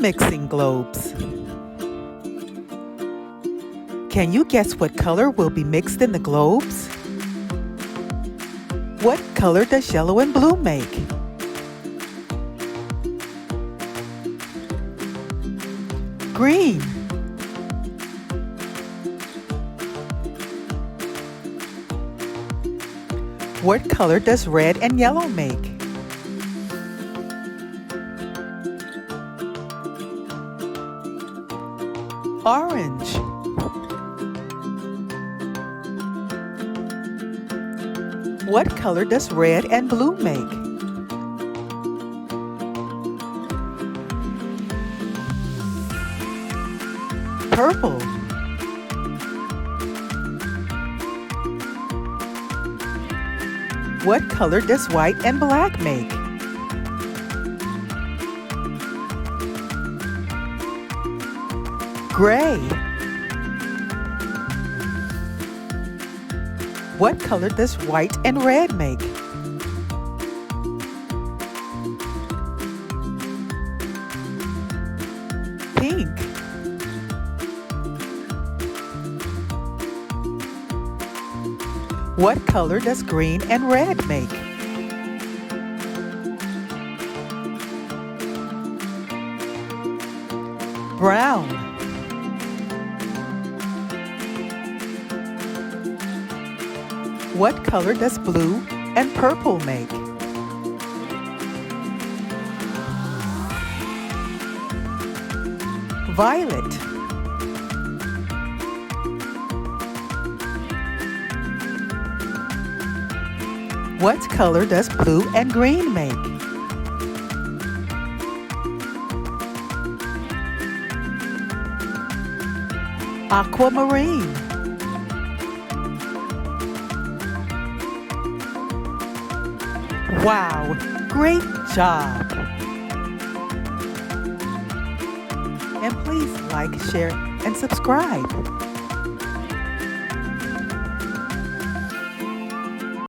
mixing globes. Can you guess what color will be mixed in the globes? What color does yellow and blue make? Green. What color does red and yellow make? Orange. What color does red and blue make? Purple. What color does white and black make? Gray. What color does white and red make? Pink. What color does green and red make? Brown. What color does blue and purple make? Violet. What color does blue and green make? Aquamarine. Wow, great job! And please like, share, and subscribe.